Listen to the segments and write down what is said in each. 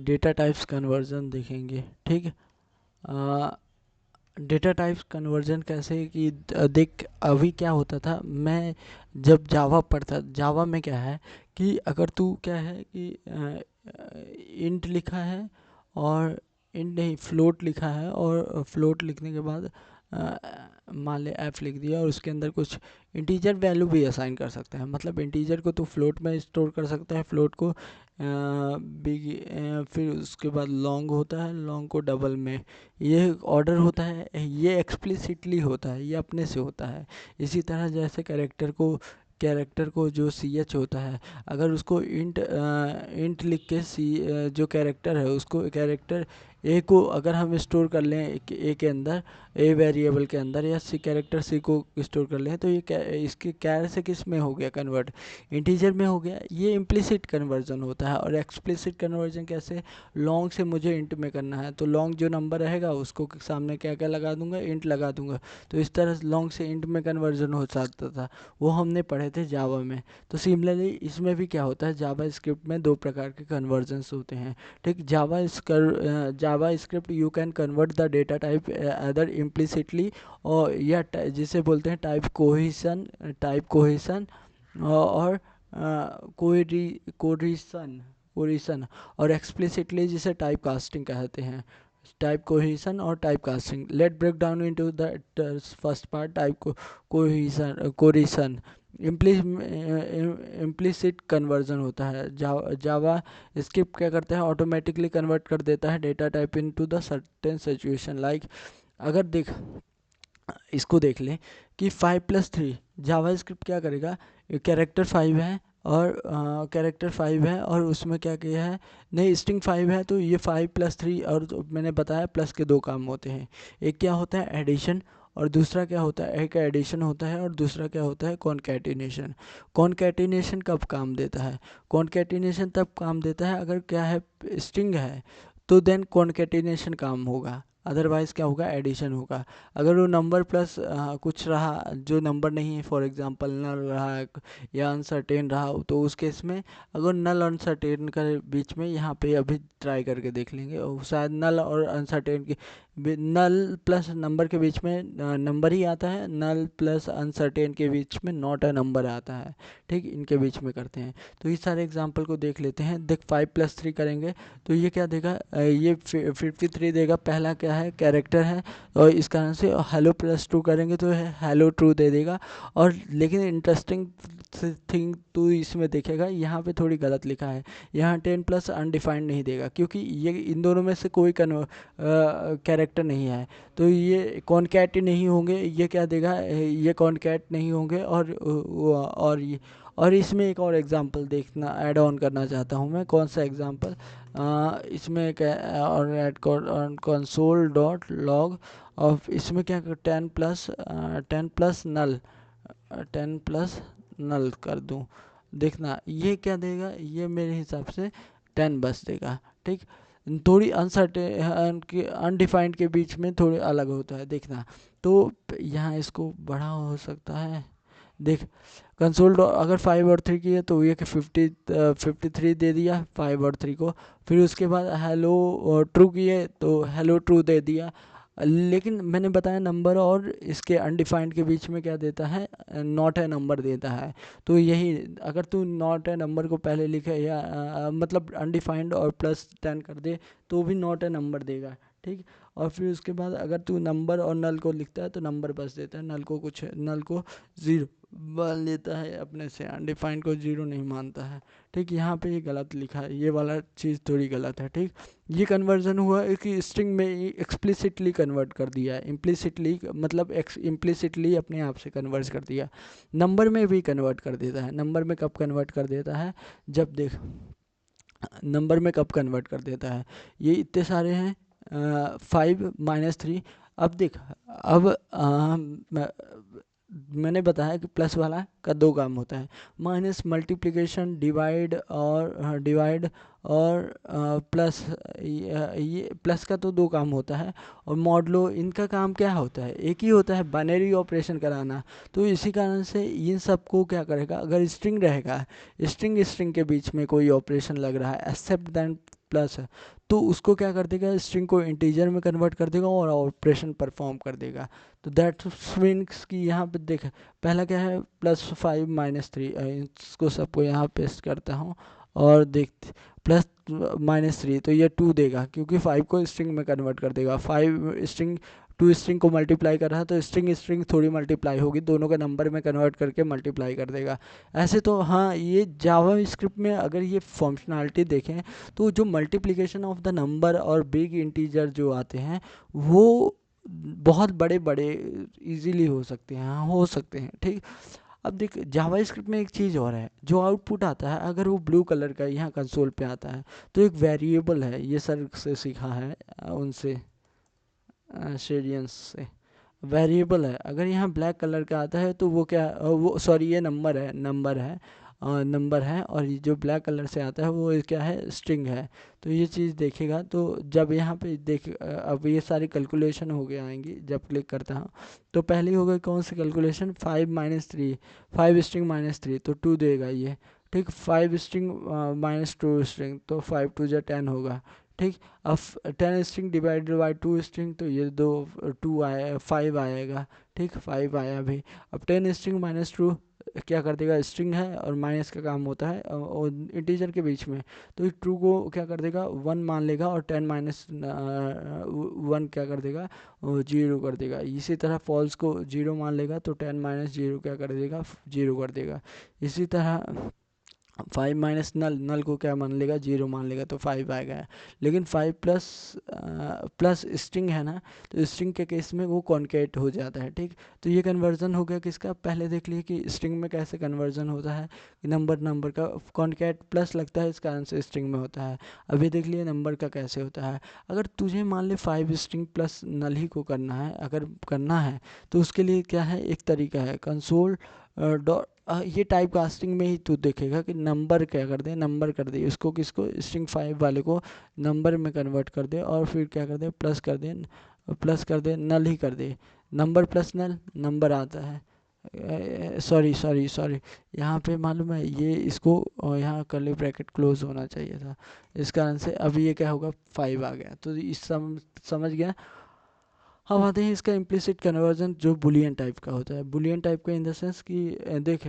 Data types conversion देखेंगे। ठीक, data types conversion कैसे कि देख अभी क्या होता था, मैं जब जावा पढ़ता, जावा में क्या है कि अगर तू क्या है कि इंट लिखा है और इंट नहीं फ्लोट लिखा है, और फ्लोट लिखने के बाद मान ले एफ लिख दिया और उसके अंदर कुछ इंटीजर वैल्यू भी असाइन कर सकते हैं। मतलब इंटीजर को तो फ्लोट में स्टोर कर सकता है, फ्लोट को फिर उसके बाद लॉन्ग होता है, लॉन्ग को डबल में, ये ऑर्डर होता है, ये एक्सप्लिसिटली होता है, ये अपने से होता है। इसी तरह जैसे कैरेक्टर को जो सी एच होता है, अगर उसको इंट लिख के जो कैरेक्टर है उसको कैरेक्टर ए को अगर हम स्टोर कर लें ए के अंदर, ए वेरिएबल के अंदर, या सी कैरेक्टर सी को स्टोर कर लें, तो ये इसके कैर से किस में हो गया कन्वर्ट, इंटीजर में हो गया। ये इम्प्लिसिट कन्वर्जन होता है। और एक्सप्लिसिट कन्वर्जन कैसे, लॉन्ग से मुझे इंट में करना है तो लॉन्ग जो नंबर रहेगा उसको सामने क्या क्या लगा दूंगा, इंट लगा दूंगा। तो इस तरह लॉन्ग से इंट में कन्वर्जन हो सकता था, वो हमने पढ़े थे जावा में। तो सिमिलरली इसमें भी क्या होता है, जावा स्क्रिप्ट में दो प्रकार के कन्वर्जन्स होते हैं। ठीक, JavaScript you can convert the data type other implicitly, और या जिसे बोलते हैं टाइप कोहेसन और कोरिसन कोरिसन, और एक्सप्लिसिटली जिसे टाइप कास्टिंग कहते हैं, टाइप कोहेसन और type casting. Let break down into the first part, type coercion. Implicit conversion होता है। जावा स्क्रिप्ट क्या करता है, ऑटोमेटिकली कन्वर्ट कर देता है data type into the certain situation. Like अगर देख इसको देख ले कि 5+3, जावा स्क्रिप्ट क्या करेगा, कैरेक्टर 5 है और कैरेक्टर 5 है और उसमें क्या किया है, नहीं स्ट्रिंग 5 है, तो ये 5+3, और मैंने बताया प्लस के दो काम होते हैं, एक क्या होता है एडिशन, और दूसरा क्या होता है, एक एडिशन होता है और दूसरा क्या होता है कॉन्कैटिनेशन। कॉन्कैटिनेशन कब काम देता है, कॉन्कैटिनेशन तब काम देता है अगर क्या है स्ट्रिंग है, तो देन कॉन्कैटिनेशन काम होगा, अदरवाइज क्या होगा, एडिशन होगा। अगर वो नंबर प्लस कुछ रहा जो नंबर नहीं है, फॉर एग्जांपल नल रहा या अनसर्टेन रहा, तो उस केस में अगर नल अनसर्टेन के बीच में, यहाँ पे अभी ट्राई करके देख लेंगे, और शायद नल और अनसर्टेन के नल प्लस नंबर के बीच में नंबर ही आता है, नल प्लस अनसर्टेन के बीच में नॉट अ नंबर आता है। ठीक, इनके बीच में करते हैं। तो इस सारे एग्जाम्पल को देख लेते हैं। देख 5+3 करेंगे तो ये क्या देगा, ये 53 देगा। पहला क्या है, कैरेक्टर है, और इस कारण से हेलो+2 करेंगे तो हेलो ट्रू दे देगा। और लेकिन इंटरेस्टिंग थिंग तो इसमें देखेगा, यहाँ पे थोड़ी गलत लिखा है, यहाँ 10+ अनडिफाइंड नहीं देगा, क्योंकि ये इन दोनों में से कोई कैरेक्टर नहीं है, तो ये कॉन्कैट नहीं होंगे। ये क्या देगा, ये कॉन्कैट नहीं होंगे। और इसमें एक और एग्जांपल देखना, ऐड ऑन करना चाहता हूँ मैं। कौन सा एग्जांपल, इसमें एक और add console dot log of, इसमें क्या 10+ नल कर दूं, देखना ये क्या देगा, ये मेरे हिसाब से 10 बस देगा। ठीक, थोड़ी अनसर्टेन के अनडिफाइंड के बीच में थोड़ी अलग होता है, देखना। तो यहाँ इसको बड़ा हो सकता है, देख कंसोल अगर 5 और 3 की है तो ये कि 53 दे दिया 5 और 3 को। फिर उसके बाद हेलो ट्रू की है तो हेलो ट्रू दे दिया। लेकिन मैंने बताया नंबर और इसके अनडिफाइंड के बीच में क्या देता है, नॉट ए नंबर देता है। तो यही अगर तू नॉट ए नंबर को पहले लिखे या मतलब अनडिफाइंड और +10 कर दे तो भी नॉट ए नंबर देगा। ठीक, और फिर उसके बाद अगर तू नंबर और नल को लिखता है तो नंबर बस देता है, नल को 0 मान लेता है अपने से, अनडिफाइंड को 0 नहीं मानता है। ठीक, यहाँ पे ये गलत लिखा है, ये वाला चीज़ थोड़ी गलत है। ठीक, ये कन्वर्जन हुआ है कि स्ट्रिंग में एक्सप्लिसिटली कन्वर्ट कर दिया है, इम्प्लिसिटली मतलब इम्प्लिसिटली अपने आप से कन्वर्ट कर दिया। नंबर में भी कन्वर्ट कर देता है। नंबर में कब कन्वर्ट कर देता है, जब देख नंबर में कब कन्वर्ट कर देता है, ये इतने सारे हैं 5-3। अब देख, अब मैंने बताया कि प्लस वाला का दो काम होता है, माइनस मल्टीप्लिकेशन डिवाइड और प्लस, ये प्लस का तो दो काम होता है, और मॉडलो इनका काम क्या होता है, एक ही होता है, बाइनरी ऑपरेशन कराना। तो इसी कारण से इन सबको क्या करेगा, अगर स्ट्रिंग रहेगा, स्ट्रिंग के बीच में कोई ऑपरेशन लग रहा है, एक्सेप्ट दैन प्लस है, तो उसको क्या कर देगा, स्ट्रिंग को इंटीजर में कन्वर्ट कर देगा और ऑपरेशन परफॉर्म कर देगा। तो दैट मीन्स कि यहाँ पे देख, पहला क्या है +5 - 3, इसको सबको यहाँ पेस्ट करता हूँ और देख +-3, तो ये 2 देगा क्योंकि 5 को स्ट्रिंग में कन्वर्ट कर देगा। 5 स्ट्रिंग 2 स्ट्रिंग को मल्टीप्लाई कर रहा है, तो स्ट्रिंग स्ट्रिंग थोड़ी मल्टीप्लाई होगी, दोनों का नंबर में कन्वर्ट करके मल्टीप्लाई कर देगा। ऐसे तो हाँ, ये जावा स्क्रिप्ट में अगर ये फंक्शनैलिटी देखें तो जो मल्टीप्लिकेशन ऑफ द नंबर और बिग इंटीजर जो आते हैं वो बहुत बड़े बड़े इजीली हो सकते हैं, हाँ हो सकते हैं, ठीक। अब देख जावा स्क्रिप्ट में एक चीज़ और है, जो आउटपुट आता है अगर वो ब्लू कलर का यहाँ कंसोल पे आता है तो एक वेरिएबल है, ये सर से सीखा है उनसे शेरियंस से। वेरिएबल है, अगर यहाँ ब्लैक कलर का आता है तो वो क्या वो सॉरी ये नंबर है और ये जो ब्लैक कलर से आता है वो क्या है, स्ट्रिंग है। तो ये चीज़ देखेगा, तो जब यहाँ पे देख अब ये सारी कैलकुलेशन हो गए आएंगी जब क्लिक करता हूँ, तो पहली हो गई कौन सी कैलकुलेशन, 5 - 3, 5 स्ट्रिंग -3 तो 2 देगा ये, ठीक। 5 स्ट्रिंग -2 स्ट्रिंग तो 5 × 2 = 10 होगा, ठीक। अब 10 स्ट्रिंग डिवाइडेड बाई 2 स्ट्रिंग तो ये 2 आया, 5 आएगा, ठीक, 5 आया भी। अब 10 स्ट्रिंग -2 क्या कर देगा, स्ट्रिंग है और माइनस का काम होता है और इंटीजर के बीच में, तो ट्रू को क्या कर देगा 1 मान लेगा और 10 - 1 क्या कर देगा 0 कर देगा। इसी तरह फॉल्स को 0 मान लेगा तो 10 - 0 क्या कर देगा 0 कर देगा। इसी तरह 5 माइनस नल को क्या मान लेगा 0 मान लेगा तो 5 आएगा। लेकिन 5 प्लस स्ट्रिंग है ना, तो स्ट्रिंग के केस में वो कॉन्केट हो जाता है, ठीक। तो ये कन्वर्जन हो गया किसका, पहले देख लिए कि स्ट्रिंग में कैसे कन्वर्जन होता है, नंबर का कॉन्केट प्लस लगता है, इस कारण से स्ट्रिंग में होता है। अभी देख लिए नंबर का कैसे होता है। अगर तुझे मान ले 5 स्ट्रिंग प्लस नल ही को करना है, अगर करना है तो उसके लिए क्या है, एक तरीका है कंसोल डॉट ये टाइप कास्टिंग में ही तू देखेगा कि नंबर क्या कर दे, नंबर कर दे इसको, किसको स्ट्रिंग 5 वाले को नंबर में कन्वर्ट कर दे और फिर क्या कर दे प्लस कर दे नल ही कर दे, नंबर प्लस नल नंबर आता है। सॉरी यहाँ पे मालूम है ये इसको यहाँ कर्ली ब्रैकेट क्लोज होना चाहिए था, इस कारण से अभी ये क्या होगा 5 आ गया। तो इस समझ गया। अब आते हैं इसका इम्प्लिसिट कन्वर्जन जो बुलियन टाइप का होता है। बुलियन टाइप का इन द सेंस कि देख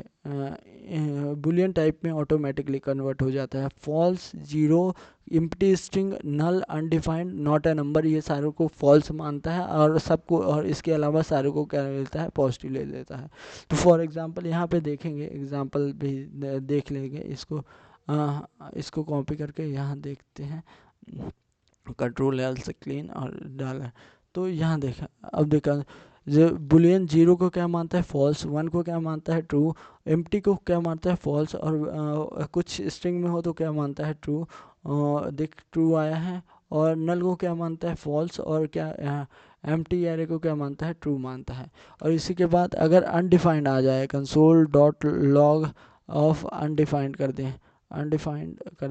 बुलियन टाइप में ऑटोमेटिकली कन्वर्ट हो जाता है, false, zero, empty string, null, undefined, not a number, ये सारों को फॉल्स मानता है और सबको, और इसके अलावा सारों को क्या मिलता है, पॉजिटिव ले लेता है। तो फॉर एग्जांपल यहाँ पे देखेंगे, एग्जांपल भी देख लेंगे इसको, इसको कॉपी करके यहाँ देखते हैं, Ctrl+L से क्लीन और डाला। तो यहाँ देखा, अब देखा जो बुलियन जीरो को क्या मानता है फॉल्स, 1 को क्या मानता है ट्रू, एम्प्टी को क्या मानता है फॉल्स, और कुछ स्ट्रिंग में हो तो क्या मानता है ट्रू, देख ट्रू आया है। और नल को क्या मानता है फॉल्स, और क्या एम्प्टी एरे को क्या मानता है ट्रू मानता है। और इसी के बाद अगर अनडिफाइंड आ जाए, console.log ऑफ अनडिफाइंड कर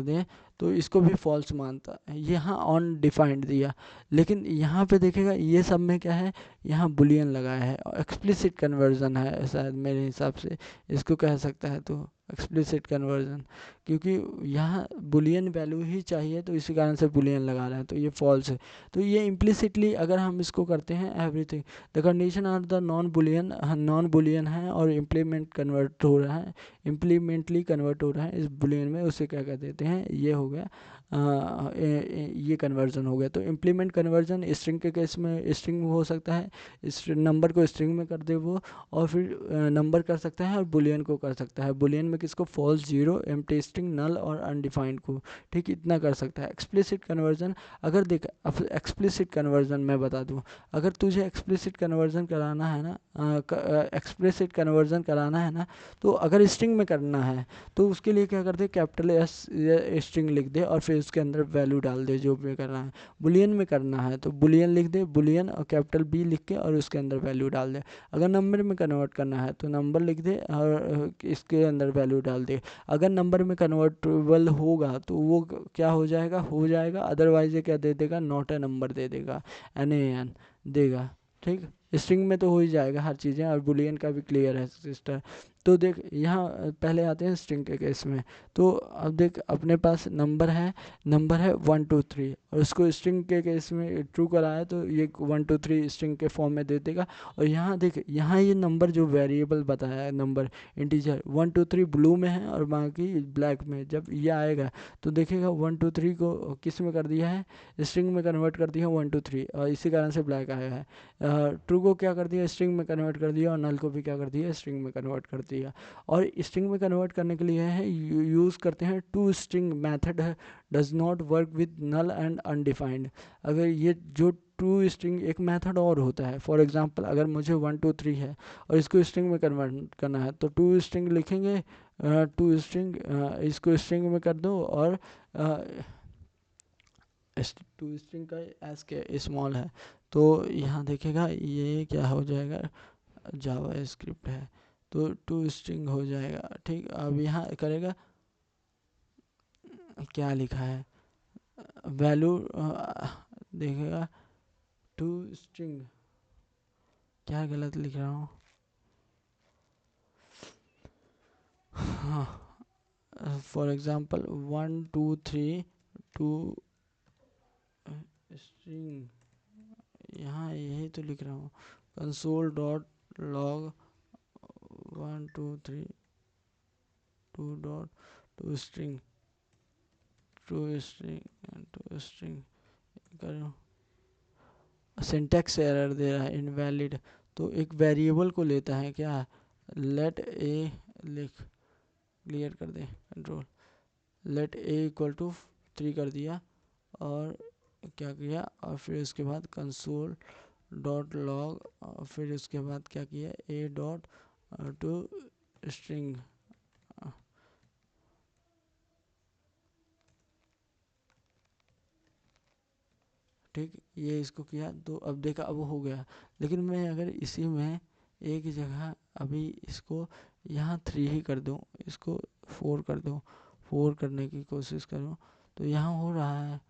दें, तो इसको भी फॉल्स मानता है। यहाँ ऑन डिफाइंड दिया, लेकिन यहाँ पे देखेगा ये सब में क्या है, यहाँ बुलियन लगाया है, एक्सप्लिसिट कन्वर्जन है शायद मेरे हिसाब से इसको कह सकता है, तो एक्सप्लिसिट कन्वर्जन, क्योंकि यहाँ बुलियन वैल्यू ही चाहिए तो इसी कारण से बुलियन लगा रहे हैं, तो ये फॉल्स है। तो ये इम्प्लिसिटली अगर हम इसको करते हैं everything the condition are the non boolean है और इम्प्लीमेंटली कन्वर्ट हो रहा है इस बुलियन में, उसे क्या कह देते हैं, ये हो गया ये कन्वर्जन हो गया। तो इम्प्लीमेंट कन्वर्जन स्ट्रिंग के केस में स्ट्रिंग हो सकता है, इस नंबर को स्ट्रिंग में कर दे वो, और फिर नंबर कर सकता है और बुलियन को कर सकता है। बुलियन में किसको, फॉल्स, जीरो, एम्प्टी स्ट्रिंग, नल और अनडिफाइंड को, ठीक, इतना कर सकता है। एक्सप्लिसिट कन्वर्जन, अगर देख एक्सप्लिसिट कन्वर्जन मैं बता दूं, अगर तुझे एक्सप्लिसिट कन्वर्जन कराना है ना, तो अगर स्ट्रिंग में करना है तो उसके लिए क्या करते, कैपिटल एस स्ट्रिंग लिख दे और फिर उसके अंदर वैल्यू डाल दे जो भी करना है। बुलियन में करना है तो बुलियन लिख दे, बुलियन और कैपिटल बी लिख के और उसके अंदर वैल्यू डाल दे। अगर नंबर में कन्वर्ट करना है तो नंबर लिख दे और इसके अंदर वैल्यू डाल दे। अगर नंबर में कन्वर्टेबल होगा तो वो क्या हो जाएगा, अदरवाइज ये क्या दे देगा, नॉट ए नंबर दे देगा, NaN देगा, ठीक। स्ट्रिंग में तो हो ही जाएगा हर चीज़ें, और बुलियन का भी क्लियर है सिस्टर। तो देख यहाँ पहले आते हैं स्ट्रिंग के केस में। तो अब देख अपने पास नंबर है 1 2 3, और उसको स्ट्रिंग के केस में ट्रू कराया तो ये 1 2 3 स्ट्रिंग के फॉर्म में दे देगा। और यहाँ देख, यहाँ ये नंबर जो वेरिएबल बताया है, नंबर इंटीजर 1 2 3 ब्लू में है और बाकी ब्लैक में। जब ये आएगा तो देखेगा 1 2 3 को किस में कर दिया है, स्ट्रिंग में कन्वर्ट कर दिया 1 2 3, और इसी कारण से ब्लैक आया है। ट्रू को क्या कर दिया, स्ट्रिंग में कन्वर्ट कर दिया, और नल को भी क्या कर दिया, स्ट्रिंग में कन्वर्ट कर दिया। और स्ट्रिंग में कन्वर्ट करने के लिए है यूज़ करते हैं to string method does not work with null and undefined. अगर ये जो टू स्ट्रिंग एक मेथड और होता है, फॉर एग्जांपल अगर मुझे 1 2 3 है और इसको स्ट्रिंग में कन्वर्ट करना है तो टू स्ट्रिंग लिखेंगे, टू स्ट्रिंग इसको स्ट्रिंग में कर दो, और टू स्ट्रिंग का एस के स्मॉल है तो यहाँ देखेगा ये क्या हो जाएगा, जावा स्क्रिप्ट है तो टू स्ट्रिंग हो जाएगा। ठीक, अब यहाँ करेगा क्या लिखा है, वैल्यू देखेगा टू स्ट्रिंग, क्या गलत लिख रहा हूँ, हाँ फॉर एग्जांपल 1 2 3 टू स्ट्रिंग, यहाँ यही तो लिख रहा हूँ, console dot log 1 2 3 two dot to string to string करो, सिंटैक्स एरर दे रहा है, इनवैलिड। तो एक वेरिएबल को लेता है क्या, लेट ए, लिख क्लियर कर दे control, let a equal to 3 कर दिया, और क्या किया, और फिर उसके बाद कंसोल डॉट लॉग, और फिर उसके बाद क्या किया, ए डॉट टू स्ट्रिंग, ठीक, ये इसको किया तो अब देखा अब हो गया। लेकिन मैं अगर इसी में एक जगह अभी इसको यहाँ 3 ही कर दूँ, इसको 4 कर दूँ, 4 करने की कोशिश करूँ तो यहाँ हो रहा है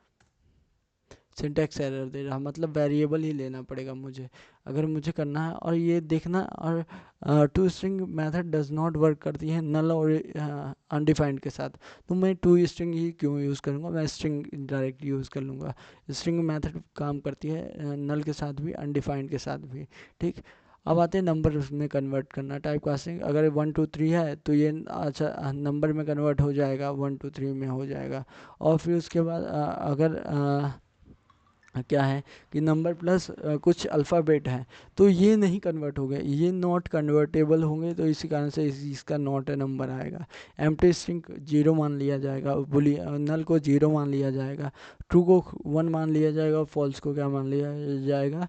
सिंटैक्स एरर दे रहा, मतलब वेरिएबल ही लेना पड़ेगा मुझे अगर मुझे करना है। और ये देखना, और to string method does not work करती है नल और अनडिफाइंड के साथ, तो मैं टू स्ट्रिंग ही क्यों यूज़ करूँगा, मैं स्ट्रिंग डायरेक्ट यूज़ कर लूँगा। स्ट्रिंग मेथड काम करती है नल के साथ भी, अनडिफाइंड के साथ भी। ठीक, अब आते हैं नंबर में कन्वर्ट करना, टाइप कास्टिंग। अगर 1 2 3 है तो ये अच्छा नंबर में कन्वर्ट हो जाएगा, 1 2 3 में हो जाएगा। और फिर उसके बाद अगर क्या है कि नंबर प्लस कुछ अल्फ़ाबेट है तो ये नहीं कन्वर्ट हो गए, ये नॉट कन्वर्टेबल होंगे, तो इसी कारण से इसका नॉट ए नंबर आएगा। एम्प्टी स्ट्रिंग 0 मान लिया जाएगा, बुली नल को 0 मान लिया जाएगा, ट्रू को 1 मान लिया जाएगा, और फॉल्स को क्या मान लिया जाएगा,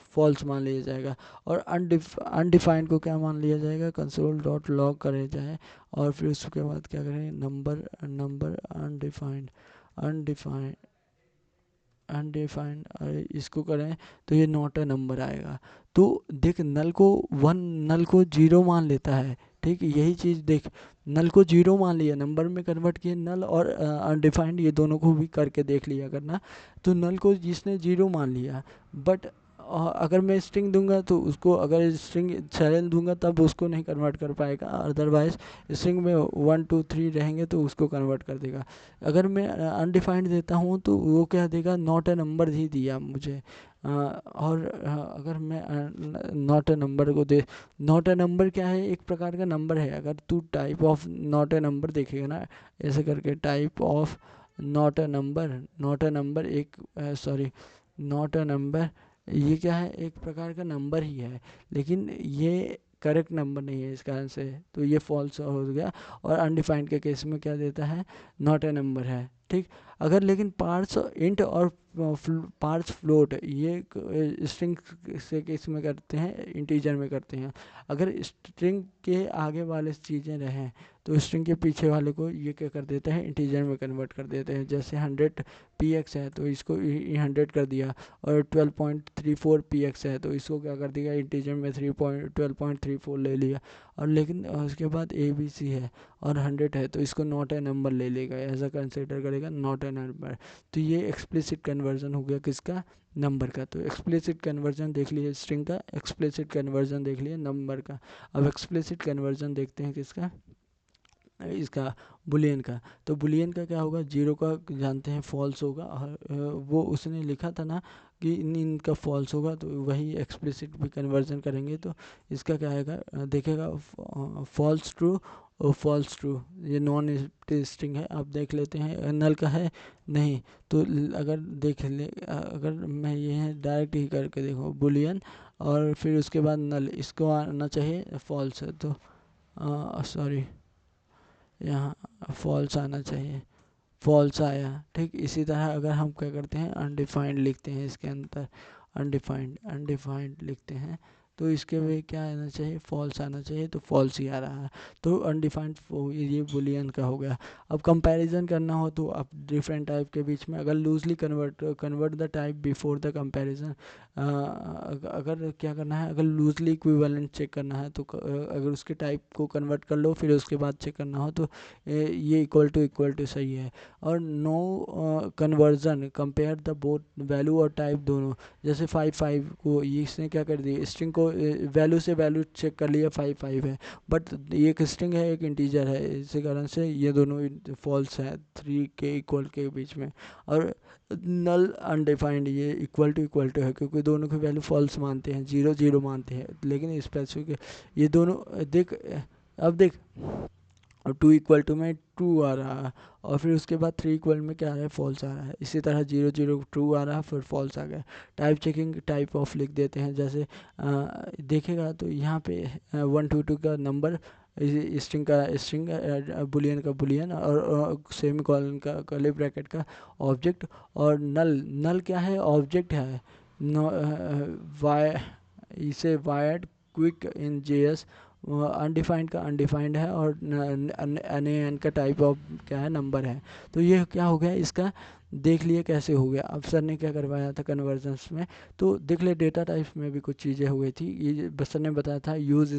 फॉल्स मान लिया जाएगा। और अनडिफाइंड को क्या मान लिया जाएगा, कंसोल डॉट लॉग करे जाए, और फिर उसके बाद क्या करें, number number undefined undefined undefined इसको करें तो ये नॉट अ नंबर आएगा। तो देख नल को 1, नल को 0 मान लेता है। ठीक, यही चीज़ देख, नल को 0 मान लिया, नंबर में कन्वर्ट किए, नल और अनडिफाइंड ये दोनों को भी करके देख लिया करना। तो नल को जिसने 0 मान लिया, बट अगर मैं स्ट्रिंग दूंगा तो उसको, अगर स्ट्रिंग सरल दूंगा तब उसको नहीं कन्वर्ट कर पाएगा, अदरवाइज स्ट्रिंग में 1 2 3 रहेंगे तो उसको कन्वर्ट कर देगा। अगर मैं अनडिफाइंड देता हूँ तो वो क्या देगा, नॉट ए नंबर ही दिया मुझे। और अगर मैं नॉट ए नंबर को दे, नॉट ए नंबर क्या है, एक प्रकार का नंबर है। अगर तू type of not a number देखेगा ना, ऐसे करके type of not a number, not a number एक सॉरी नॉट ए नंबर, ये क्या है, एक प्रकार का नंबर ही है, लेकिन ये करेक्ट नंबर नहीं है, इस कारण से तो ये फॉल्स हो गया। और अनडिफाइंड के केस में क्या देता है, नॉट ए नंबर है। ठीक, अगर लेकिन पार्ट्स इंट और पार्ट्स फ्लोट, ये स्ट्रिंग से केस में करते हैं, इंटीजर में करते हैं। अगर स्ट्रिंग के आगे वाले चीज़ें रहें तो स्ट्रिंग के पीछे वाले को ये क्या कर देते हैं, इंटीजर में कन्वर्ट कर देते हैं। जैसे 100 px है तो इसको 100 कर दिया, और 12.34 px है तो इसको क्या कर दिया, इंटीजर में 12.34 ले लिया। और लेकिन उसके बाद abc है और 100 है तो इसको नॉट ए नंबर ले लेगा, ऐसा कंसिडर करेगा नॉट ए नंबर। तो ये एक्सप्लिसिट कन्वर्ट कन्वर्जन हो गया किसका, नंबर का। तो एक्सप्लिसिट कन्वर्जन देख लिए स्ट्रिंग का, एक्सप्लिसिट कन्वर्जन देख लिए नंबर का। अब एक्सप्लिसिट कन्वर्जन देखते हैं किसका, इसका बुलियन का। तो बुलियन का क्या होगा, जीरो का जानते हैं फॉल्स होगा, और वो उसने लिखा था ना कि इनका फॉल्स होगा, तो वही एक्सप्लिसिट भी कन्वर्जन करेंगे तो इसका क्या आएगा, देखेगा फॉल्स ट्रू और फॉल्स ट्रू, ये नॉन स्ट्रिंग है। आप देख लेते हैं नल का है नहीं, तो अगर देख ले, अगर मैं ये डायरेक्ट ही करके देखो बुलियन और फिर उसके बाद नल, इसको आना चाहिए फॉल्स है, तो सॉरी यहाँ फॉल्स आना चाहिए, फॉल्स आया। ठीक इसी तरह अगर हम क्या करते हैं अनडिफाइंड लिखते हैं इसके अंदर, अनडिफाइंड लिखते हैं तो इसके में क्या आना चाहिए, फॉल्स आना चाहिए, तो फॉल्स ही आ रहा है। तो अनडिफाइंड ये बुलियन का हो गया। अब कंपैरिजन करना हो तो आप डिफरेंट टाइप के बीच में अगर loosely convert the type before the comparison, अगर क्या करना है, अगर लूजली इक्विवेलेंट चेक करना है तो अगर उसके टाइप को कन्वर्ट कर लो फिर उसके बाद चेक करना हो तो ये इक्वल टू सही है। और no conversion compare the both value और टाइप दोनों, जैसे 5 को इसने क्या कर दिया, स्ट्रिंग को वैल्यू से वैल्यू चेक कर लिया 5 है, बट एक स्ट्रिंग है एक इंटीजर है, इसी कारण से ये दोनों फॉल्स है 3 के इक्वल के बीच में। और नल अनडिफाइंड ये इक्वल टू है क्योंकि दोनों की वैल्यू फॉल्स मानते हैं, 0 मानते हैं, लेकिन स्पेसिफिक ये दोनों देख, अब देख और 2 इक्वल टू में ट्रू आ रहा है और फिर उसके बाद 3 इक्वल में क्या आ रहा है, फॉल्स आ रहा है। इसी तरह 0 ट्रू आ रहा है फिर फॉल्स आ गया। टाइप चेकिंग टाइप ऑफ लिख देते हैं, जैसे देखेगा तो यहाँ पे 122 का नंबर, स्ट्रिंग बुलियन का बुलियन और सेमी कॉलन का कर्ली ब्रैकेट का ऑब्जेक्ट, और नल क्या है, ऑब्जेक्ट है। वाई इसे wired quick in JS, undefined का अनडिफाइंड है और एन का टाइप ऑफ क्या है, नंबर है। तो ये क्या हो गया इसका, देख लिए कैसे हो गया। अब सर ने क्या करवाया था कन्वर्जन्स में, तो देख ले डेटा टाइप्स में भी कुछ चीज़ें हो गई थी। ये सर ने बताया था यूज़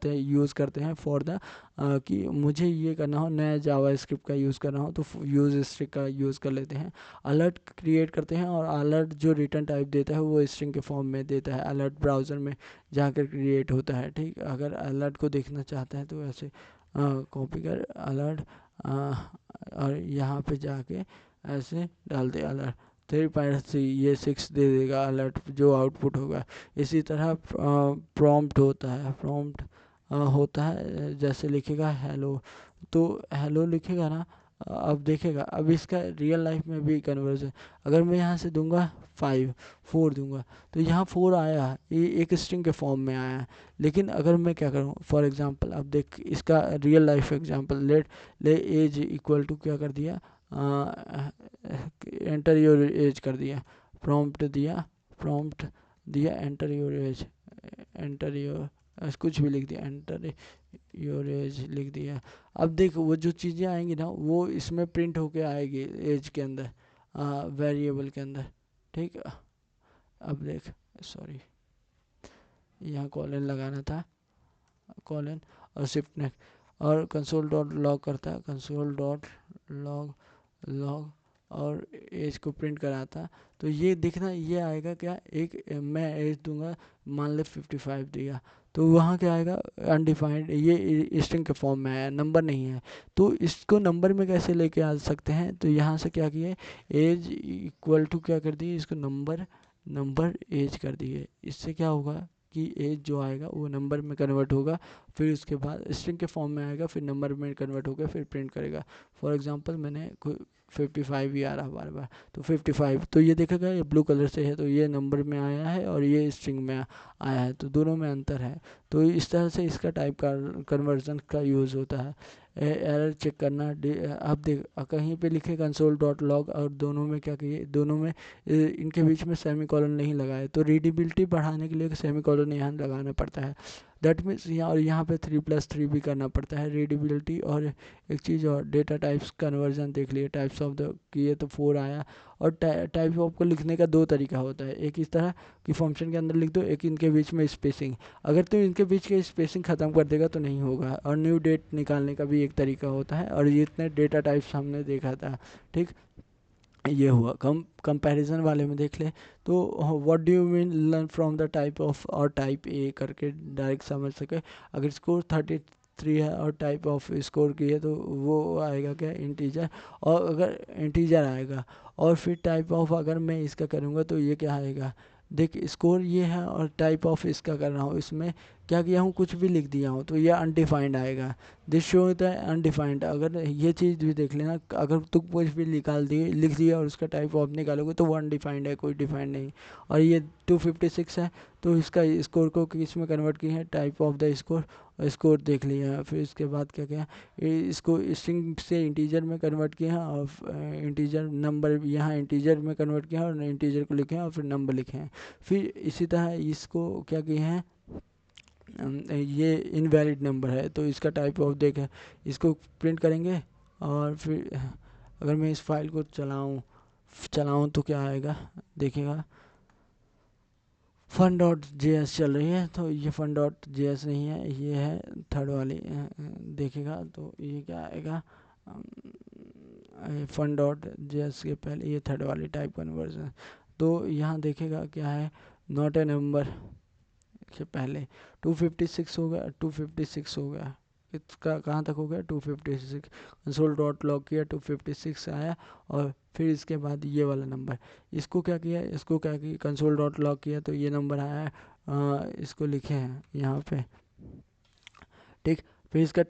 यूज़ करते हैं फॉर द कि मुझे ये करना हो, नया जावा स्क्रिप्ट का यूज़ करना हो तो यूज़ स्ट्रिंग का यूज़ कर लेते हैं। अलर्ट क्रिएट करते हैं और अलर्ट जो रिटर्न टाइप देता है वो स्ट्रिंग के फॉर्म में देता है, अलर्ट ब्राउज़र में जाकर क्रिएट होता है। ठीक, अगर अलर्ट को देखना चाहते हैं तो ऐसे कॉपी कर अलर्ट और यहाँ पे जाके ऐसे डाल दे अलर्ट 3.3, ये 6 दे देगा अलर्ट जो आउटपुट होगा। इसी तरह प्रॉम्प्ट होता है जैसे लिखेगा हेलो, तो हेलो लिखेगा ना, अब देखेगा। अब इसका रियल लाइफ में भी कन्वर्जन, अगर मैं यहाँ से दूंगा 4 दूंगा तो यहाँ 4 आया है, ये एक स्ट्रिंग के फॉर्म में आया है। लेकिन अगर मैं क्या करूँ, फॉर एग्जांपल अब देख इसका रियल लाइफ एग्जांपल, ले एज इक्वल टू क्या कर दिया, एंटर योर एज कर दिया, प्रॉम्प्ट दिया एंटर योर कुछ भी लिख दिया, एंटर योर एज लिख दिया। अब देख वो जो चीज़ें आएंगी ना वो इसमें प्रिंट होके आएगी एज के अंदर, वेरिएबल के अंदर। ठीक, अब देख सॉरी यहाँ कॉलन लगाना था, कॉलन और शिफ्ट नेक्स्ट और कंसोल डॉट लॉग करता है, कंसोल डॉट लॉग और एज को प्रिंट कराता, तो ये देखना ये आएगा क्या, एक मैं एज दूंगा मान ले 55 दिया तो वहाँ क्या आएगा अनडिफाइंड, ये स्ट्रिंग के फॉर्म में आया, नंबर नहीं है। तो इसको नंबर में कैसे लेके आ सकते हैं, तो यहाँ से क्या किए, एज इक्वल टू क्या कर दिए, इसको नंबर एज कर दिए। इससे क्या होगा कि एज जो आएगा वो नंबर में कन्वर्ट होगा, फिर उसके बाद स्ट्रिंग के फॉर्म में आएगा, फिर नंबर में कन्वर्ट होगा, फिर प्रिंट करेगा। फॉर एग्जांपल मैंने 55 ही आ रहा बार बार, तो 55 तो ये देखेगा ये ब्लू कलर से है तो ये नंबर में आया है और ये स्ट्रिंग में आया है, तो दोनों में अंतर है। तो इस तरह से इसका टाइप का कन्वर्जन का यूज़ होता है। एरर चेक करना, आप देख कहीं पे लिखे कंसोल डॉट लॉग और दोनों में क्या किए, दोनों में इनके बीच में सेमी कॉलन नहीं लगाए, तो रीडेबिलिटी बढ़ाने के लिए सेमी कॉलन यहाँ लगाना पड़ता है। दैट मीन्स यहाँ पे 3+3 भी करना पड़ता है रीडेबिलिटी। और एक चीज़ और, डेटा टाइप्स कन्वर्जन देख लिए, टाइप्स ऑफ द किए तो 4 आया। और टाइप ऑफ को लिखने का 2 तरीका होता है, एक इस तरह कि फंक्शन के अंदर लिख दो, एक इनके बीच में स्पेसिंग, अगर तो इनके बीच के स्पेसिंग ख़त्म कर देगा तो नहीं होगा। और न्यू डेट निकालने का भी एक तरीका होता है, और ये इतने डेटा टाइप्स हमने देखा था। ठीक, ये हुआ। कंपैरिजन वाले में देख ले तो what do you mean learn from the type of और टाइप ए करके डायरेक्ट समझ सके। अगर स्कोर 33 है और टाइप ऑफ स्कोर की है तो वो आएगा क्या, इंटीजर। और अगर इंटीजर आएगा और फिर टाइप ऑफ अगर मैं इसका करूँगा तो ये क्या आएगा, देख स्कोर ये है और टाइप ऑफ इसका कर रहा हूँ, इसमें क्या किया हूँ, कुछ भी लिख दिया हूँ तो ये अनडिफाइंड आएगा। दिस शो होता है अनडिफाइंड। अगर ये चीज़ भी देख लेना, अगर तुम कुछ भी निकाल दिए लिख दिया और उसका टाइप ऑफ निकालोगे तो वो अनडिफाइंड है, कोई डिफाइंड नहीं। और ये 256 है तो इसका स्कोर को किस में कन्वर्ट किए हैं, type of the score, score देख लिया। फिर इसके बाद क्या किया, इसको स्ट्रिंग से इंटीजर में कन्वर्ट किया है और इंटीजर नंबर यहाँ इंटीजर में कन्वर्ट किया है और इंटीजर को लिखे हैं और फिर नंबर लिखे हैं। फिर इसी तरह इसको क्या किए हैं, ये इनवैलिड नंबर है तो इसका टाइप ऑफ देखें, इसको प्रिंट करेंगे। और फिर अगर मैं इस फाइल को चलाऊं तो क्या आएगा, देखिएगा फन डॉट जे एस चल रही है तो ये फन डॉट जे एस नहीं है, ये है थर्ड वाली। देखिएगा तो ये क्या आएगा, फन डॉट जे एस के पहले ये थर्ड वाली टाइप कन्वर्जन। तो यहाँ देखेगा क्या है, नॉट ए नंबर के पहले 256 हो गया, 256 हो गया, इसका कहाँ तक हो गया 256। कंसोल डॉट लॉग किया 256 आया और फिर इसके बाद ये वाला नंबर, इसको क्या किया, इसको क्या किया कंसोल डॉट लॉग किया तो ये नंबर आया है, इसको लिखे हैं यहाँ पे, ठीक। फिर इसका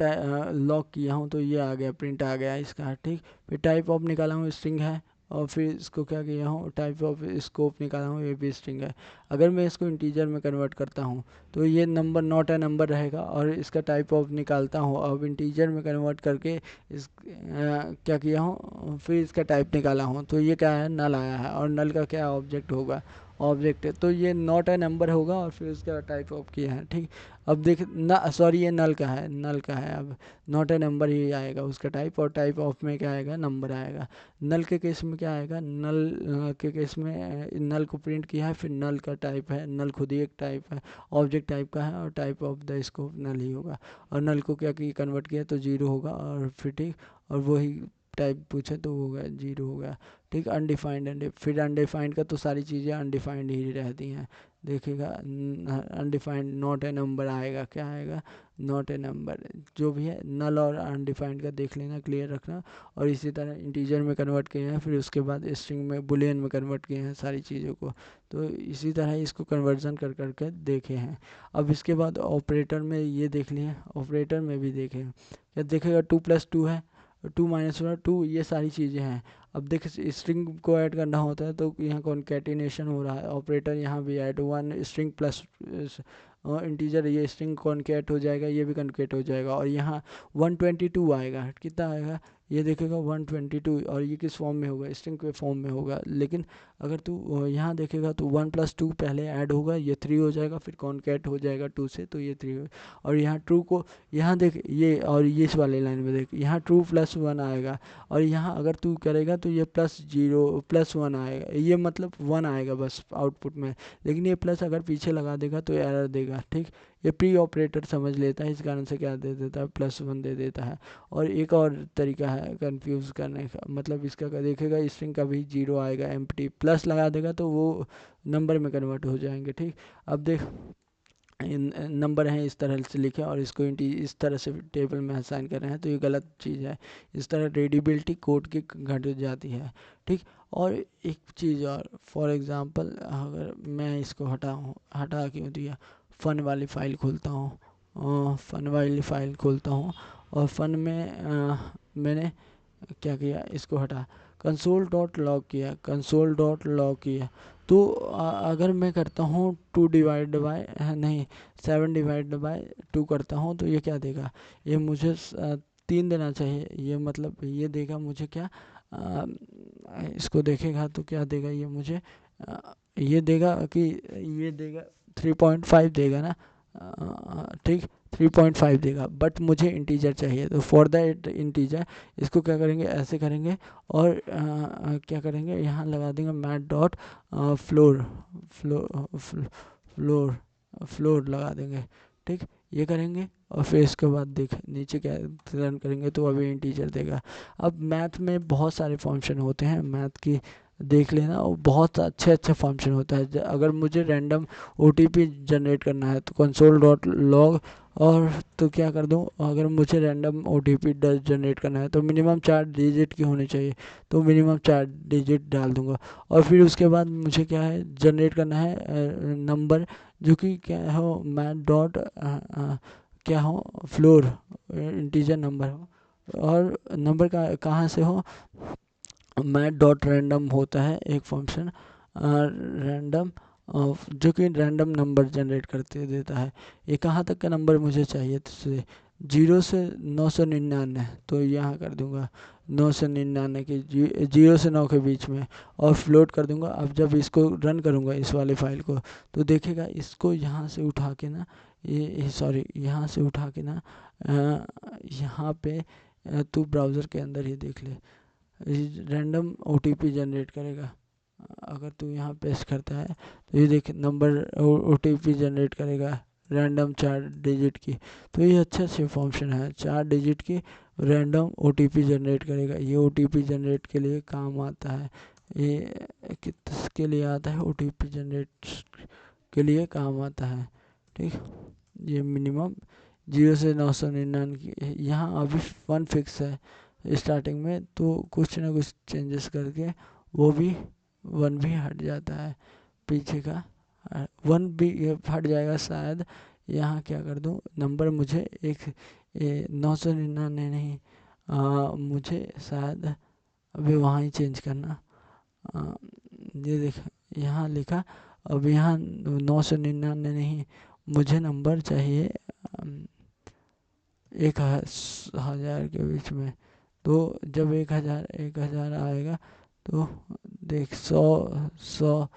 लॉक किया हूँ तो ये आ गया, प्रिंट आ गया इसका, ठीक। फिर टाइप ऑफ निकाला हूँ स्ट्रिंग है और फिर इसको क्या किया हूँ, टाइप ऑफ स्कोप निकाला हूँ, ये भी स्ट्रिंग है। अगर मैं इसको इंटीजर में कन्वर्ट करता हूँ तो ये नंबर नॉट ए नंबर रहेगा और इसका टाइप ऑफ निकालता हूँ, अब इंटीजर में कन्वर्ट करके क्या किया हूँ, फिर इसका टाइप निकाला हूँ तो ये क्या है, नल आया है। और नल का क्या ऑब्जेक्ट होगा, ऑब्जेक्ट है तो ये नॉट ए नंबर होगा और फिर उसका टाइप ऑफ किया है, ठीक। अब देख ना, सॉरी ये नल का है, नल का है, अब नॉट ए नंबर ही आएगा उसका टाइप, और टाइप ऑफ में क्या आएगा, नंबर आएगा। नल के केस में क्या आएगा, नल के केस में नल को प्रिंट किया है, फिर नल का टाइप है, नल खुद ही एक टाइप है, ऑब्जेक्ट टाइप का है और टाइप ऑफ द स्कोप नल ही होगा। और नल को क्या किया, कन्वर्ट किया तो जीरो होगा और फिर ठीक, और वही टाइप पूछे तो वो हो गया, जीरो हो गया, ठीक। अनडिफाइंड, फिर अनडिफाइंड का तो सारी चीज़ें अनडिफाइंड ही रहती हैं। देखिएगा अनडिफाइंड नॉट ए नंबर आएगा, क्या आएगा, नॉट ए नंबर, जो भी है नल और अनडिफाइंड का देख लेना, क्लियर रखना। और इसी तरह इंटीजर में कन्वर्ट किए हैं, फिर उसके बाद स्ट्रिंग में बुलियन में कन्वर्ट किए हैं सारी चीज़ों को। तो इसी तरह इसको कन्वर्जन कर करके देखे हैं। अब इसके बाद ऑपरेटर में ये देख लिए, ऑपरेटर में भी देखें, क्या देखेगा 2+2 है, 2 - 1 2, ये सारी चीज़ें हैं। अब देख स्ट्रिंग को ऐड करना होता है तो यहाँ कॉन्केटिनेशन हो रहा है, ऑपरेटर यहाँ भी add, one string plus integer, ये स्ट्रिंग कॉन्केट हो जाएगा, ये भी कॉन्केट हो जाएगा। और यहाँ 122 आएगा, कितना आएगा, ये देखेगा 122, और ये किस फॉर्म में होगा, स्ट्रिंग के फॉर्म में होगा। लेकिन अगर तू यहाँ देखेगा तो 1+2 पहले ऐड होगा, ये 3 हो जाएगा, फिर कॉन्केट हो जाएगा 2 से तो ये 3 हो। और यहाँ ट्रू को, यहाँ देख ये, और ये इस वाले लाइन में देख, यहाँ ट्रू+1 आएगा, और यहाँ अगर तू करेगा तो ये +0+1 आएगा, ये मतलब 1 आएगा बस आउटपुट में। लेकिन ये प्लस अगर पीछे लगा देगा तो एरर देगा, ठीक। ये प्री ऑपरेटर समझ लेता है, इस कारण से क्या दे देता है, +1 दे देता है। और एक और तरीका है कंफ्यूज करने का, मतलब इसका देखेगा स्ट्रिंग का भी 0 आएगा, एम्प्टी, प्लस लगा देगा तो वो नंबर में कन्वर्ट हो जाएंगे, ठीक। अब देख नंबर हैं इस तरह से लिखे और इसको इस तरह से टेबल में असाइन कर रहे हैं तो ये गलत चीज़ है। इस तरह रीडेबिलिटी कोड की घट जाती है, ठीक। और एक चीज़ और, फॉर एग्ज़ाम्पल अगर मैं इसको हटा क्यों दिया, फ़न वाली फ़ाइल खोलता हूँ, फ़न वाली फ़ाइल खोलता हूँ और फ़न में मैंने क्या किया, इसको हटा कंसोल डॉट लॉग किया, कंसोल डॉट लॉग किया तो अगर मैं करता हूँ 2 डिवाइड बाय नहीं 7/2 करता हूँ तो ये क्या देगा, ये मुझे 3 देना चाहिए, ये मतलब ये देगा मुझे क्या, इसको देखेगा तो क्या देगा, ये मुझे ये देगा कि ये देगा 3.5 देगा ना, ठीक 3.5 देगा, बट मुझे इंटीजर चाहिए तो फॉर दैट इंटीजर इसको क्या करेंगे, ऐसे करेंगे और क्या करेंगे, यहाँ लगा देंगे math dot floor floor floor floor लगा देंगे, ठीक। ये करेंगे और फिर इसके बाद देख नीचे क्या रन करेंगे तो अभी इंटीजर देगा। अब मैथ में बहुत सारे फंक्शन होते हैं, मैथ की देख लेना, और बहुत अच्छे अच्छे फंक्शन होता है। अगर मुझे रैंडम ओटीपी जनरेट करना है तो कंसोल डॉट लॉग, और तो क्या कर दूं, अगर मुझे रैंडम ओटीपी जनरेट करना है तो मिनिमम 4 डिजिट की होनी चाहिए, तो मिनिमम 4 डिजिट डाल दूंगा। और फिर उसके बाद मुझे क्या है जनरेट करना है नंबर, जो कि क्या हो मैथ डॉट क्या हो फ्लोर, इंटीजर नंबर हो, और नंबर का कहाँ से हो, मैथ डॉट रैंडम होता है एक फंक्शन रैंडम, जो कि रैंडम नंबर जनरेट करते देता है। ये कहाँ तक का नंबर मुझे चाहिए, तो 0 से 999, तो यहाँ कर दूंगा 999 के 0 से 9 के बीच में, और फ्लोट कर दूंगा। अब जब इसको रन करूंगा इस वाले फाइल को, तो देखेगा इसको यहाँ से उठा के ना, ये सॉरी यहाँ से उठा के ना यहाँ पे तू ब्राउज़र के अंदर ही देख ले, रैंडम ओटीपी जनरेट करेगा। अगर तू यहाँ पेस्ट करता है तो ये देख नंबर ओटीपी जनरेट करेगा रैंडम 4 डिजिट की। तो ये अच्छे अच्छे फंक्शन है, 4 डिजिट की रैंडम ओटीपी जनरेट करेगा। ये ओटीपी जनरेट के लिए काम आता है, ये किसके लिए आता है, ओटीपी जनरेट के लिए काम आता है। ठीक, ये मिनिमम 0 से 999 की। यहाँ अभी 1 फिक्स है स्टार्टिंग में, तो कुछ ना कुछ चेंजेस करके वो भी 1 भी हट जाता है पीछे का, 1 भी हट जाएगा शायद। यहाँ क्या कर दूँ, नंबर मुझे 999 नहीं, मुझे शायद अभी वहाँ ही चेंज करना। ये देख यहाँ लिखा, अब यहाँ 999 नहीं, मुझे नंबर चाहिए 1000 के बीच में। तो जब 1000 आएगा तो देख 100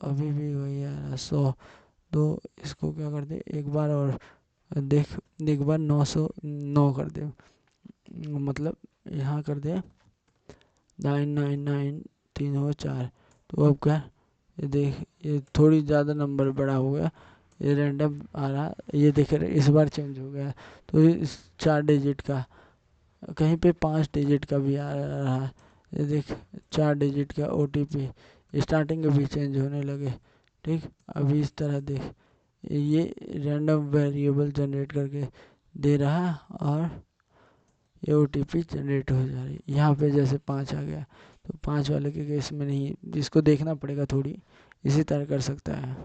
अभी भी वही आ रहा 100। तो इसको क्या कर दे एक बार, और देख एक बार 909 कर दे, मतलब यहाँ कर दे 999 3 हो 4। तो अब क्या, ये देख ये थोड़ी ज़्यादा नंबर बड़ा हो गया, ये रैंडम आ रहा, ये देख रहे इस बार चेंज हो गया। तो इस 4 डिजिट का, कहीं पे 5 डिजिट का भी आ रहा है, ये देख 4 डिजिट का ओटीपी स्टार्टिंग के भी चेंज होने लगे। ठीक, अभी इस तरह देख ये रैंडम वेरिएबल जनरेट करके दे रहा है, और ये ओटीपी जनरेट हो जा रही है। यहाँ पे जैसे 5 आ गया, तो 5 वाले के केस में नहीं, इसको देखना पड़ेगा थोड़ी, इसी तरह कर सकता है।